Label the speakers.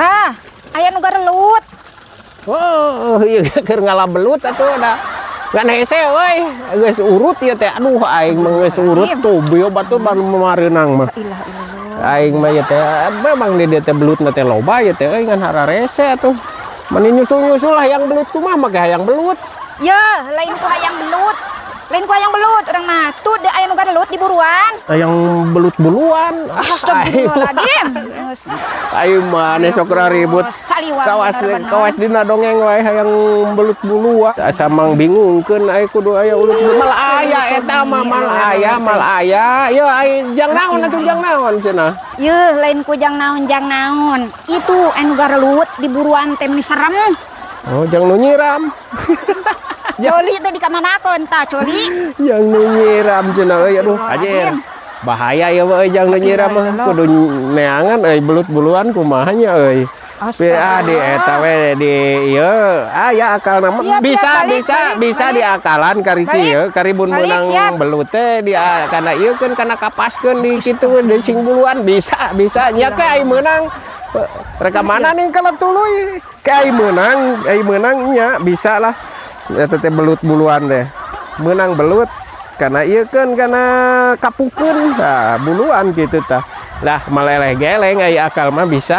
Speaker 1: Bah, aya nu garelut.
Speaker 2: Oh, iya keur ngalah belut atuh da. Ngan hese euy, geus urut ieu teh. Aduh aing mah geus urut tuh bieu batu ban mareunang mah.
Speaker 1: Ilah ilah.
Speaker 2: Aing mah ieu teh memang di dieu teh belutna teh loba ieu teh euy ngan hararese atuh. Mani nyusul-nyusul hayang belut kumaha mah ge hayang belut.
Speaker 1: Ya, lain ku hayang belut. Lain ku hayang belut urang mah. Tuh de aya nu garelut di buruan.
Speaker 2: Hayang belut buluan.
Speaker 1: Astagfirullahaladzim.
Speaker 2: Aing mah ane sok ribut. Kawas dina dongeng wae hayang belut buluan. Asa mang bingungkeun ai kudu aya ulut mal aya eta mah mal aya. Ye ai jang naon atuh jang naon cenah.
Speaker 1: Ye lain ku jang naon. Itu anu garelut di buruan teh meni serem.
Speaker 2: Oh jang nu nyiram.
Speaker 1: Coli teh di kamanakeun tah coli.
Speaker 2: Jang nu nyiram cenah euy aduh ajer. Bahaya ya euy jang nu nyiram mah kudu neangan euy belut buluan kumaha nya euy. Di eta we di ieu aya akal nama bisa diakalan kari kieu kari bun meunang belut teh di kana ieu keun kana kapaskeun di kitu di sing buluan bisa nya ke ai meunang reka mana nih kalau tuluy ke ai meunang nya bisa lah eta teh belut buluan teh meunang belut kana ieu keun kana kapukeun tah buluan kitu tah lah maleleh geleng ai akal mah bisa.